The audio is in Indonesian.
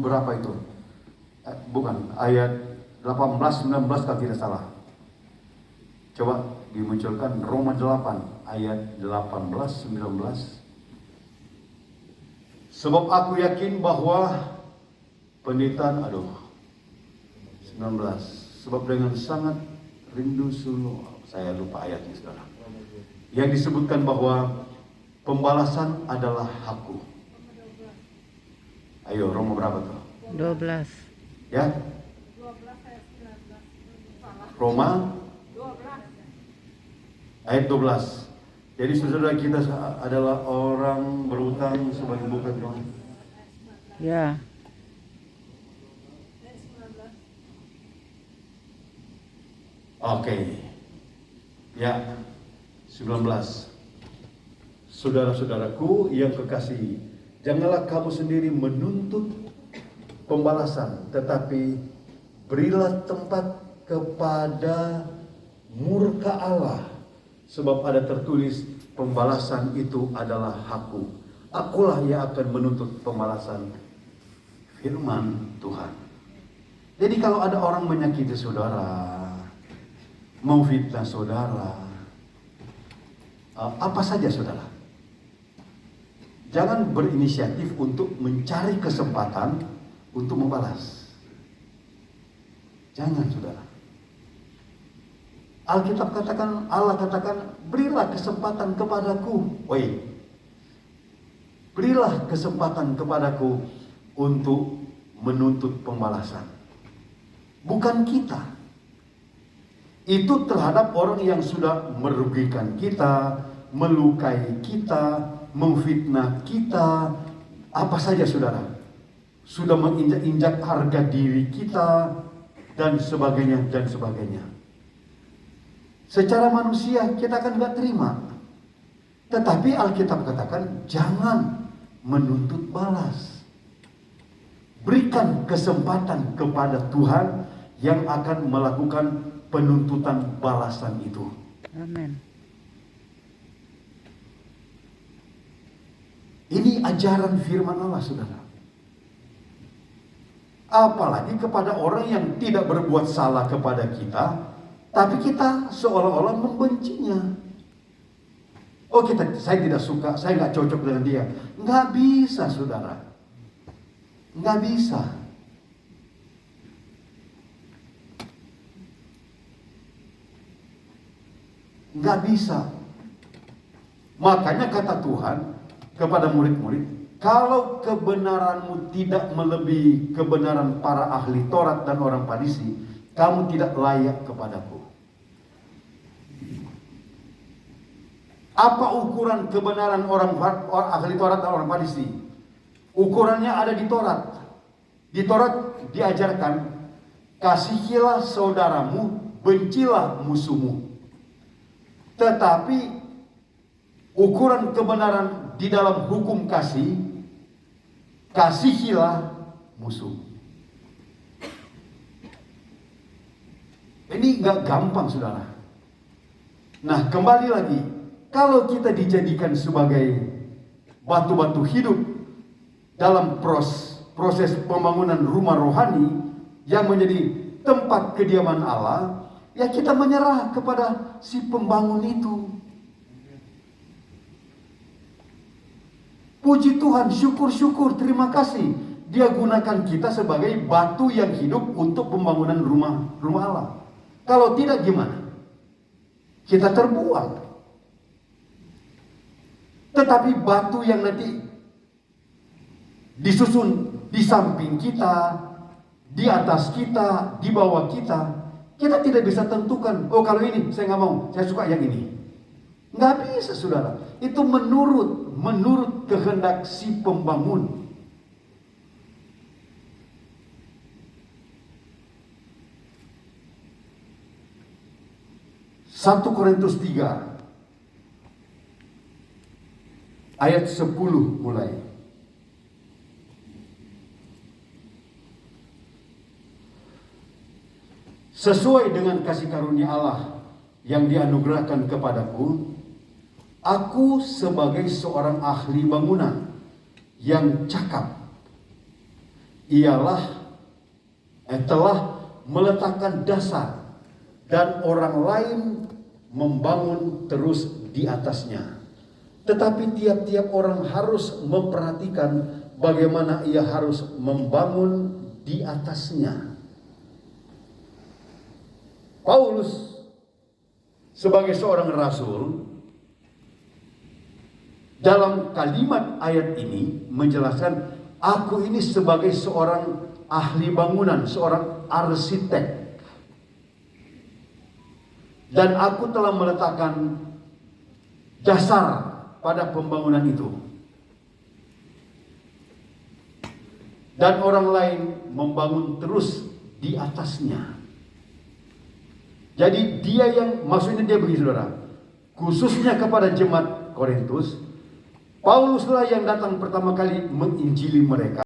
berapa itu? Bukan, ayat 18-19 kalau tidak salah. Coba dimunculkan Roma 8 ayat 18-19. Sebab aku yakin bahwa penderitaan, 19. Sebab dengan sangat rindu sungguh, saya lupa ayatnya saudara, yang disebutkan bahwa pembalasan adalah hakku. Ayo, Roma berapa tuh? 12. Ya? Roma 12 ayat 12. Jadi saudara, kita adalah orang berutang sebagai bukan Tuhan. Ya. Oke. Ya. 19. Saudara-saudaraku yang kekasih, janganlah kamu sendiri menuntut pembalasan, tetapi berilah tempat kepada murka Allah. Sebab ada tertulis, pembalasan itu adalah hakku. Akulah yang akan menuntut pembalasan. Firman Tuhan. Jadi kalau ada orang menyakiti saudara, memfitnah saudara, apa saja saudara, jangan berinisiatif untuk mencari kesempatan untuk membalas. Jangan saudara. Alkitab katakan, Allah katakan, berilah kesempatan kepadaku. Berilah kesempatan kepadaku untuk menuntut pembalasan. Bukan kita. Itu terhadap orang yang sudah merugikan kita, melukai kita, memfitnah kita, apa saja saudara. Sudah menginjak-injak harga diri kita, dan sebagainya, dan sebagainya. Secara manusia kita kan gak terima. Tetapi Alkitab katakan jangan menuntut balas. Berikan kesempatan kepada Tuhan yang akan melakukan penuntutan balasan itu. Amin. Ini ajaran firman Allah saudara. Apalagi kepada orang yang tidak berbuat salah kepada kita, tapi kita seolah-olah membencinya. Saya tidak suka, saya nggak cocok dengan dia. Nggak bisa, saudara. Nggak bisa. Nggak bisa. Makanya kata Tuhan kepada murid-murid, kalau kebenaranmu tidak melebihi kebenaran para ahli Taurat dan orang Farisi, kamu tidak layak kepadaku. Apa ukuran kebenaran orang ahli Taurat dan orang Farisi? Ukurannya ada di Taurat. Di Taurat diajarkan, kasihilah saudaramu, bencilah musuhmu. Tetapi ukuran kebenaran di dalam hukum kasih, kasihilah musuh. Ini gak gampang saudara. Nah kembali lagi, kalau kita dijadikan sebagai batu-batu hidup dalam proses pembangunan rumah rohani yang menjadi tempat kediaman Allah, ya kita menyerah kepada si pembangun itu. Puji Tuhan, syukur-syukur, terima kasih. Dia gunakan kita sebagai batu yang hidup untuk pembangunan rumah Allah. Kalau tidak gimana? Kita terbuang. Tetapi batu yang nanti disusun di samping kita, di atas kita, di bawah kita, kita tidak bisa tentukan, oh kalau ini saya nggak mau, saya suka yang ini. Nggak bisa saudara. Itu menurut kehendak si pembangun. Satu Korintus 3 ayat 10 mulai. Sesuai dengan kasih karunia Allah yang dianugerahkan kepadaku, aku sebagai seorang ahli bangunan yang cakap, ialah telah meletakkan dasar dan orang lain membangun terus di atasnya. Tetapi tiap-tiap orang harus memperhatikan bagaimana ia harus membangun di atasnya. Paulus sebagai seorang rasul dalam kalimat ayat ini menjelaskan, aku ini sebagai seorang ahli bangunan, seorang arsitek. Dan aku telah meletakkan dasar pada pembangunan itu. Dan orang lain membangun terus di atasnya. Jadi dia yang, maksudnya dia begini saudara, khususnya kepada jemaat Korintus, Pauluslah yang datang pertama kali menginjili mereka.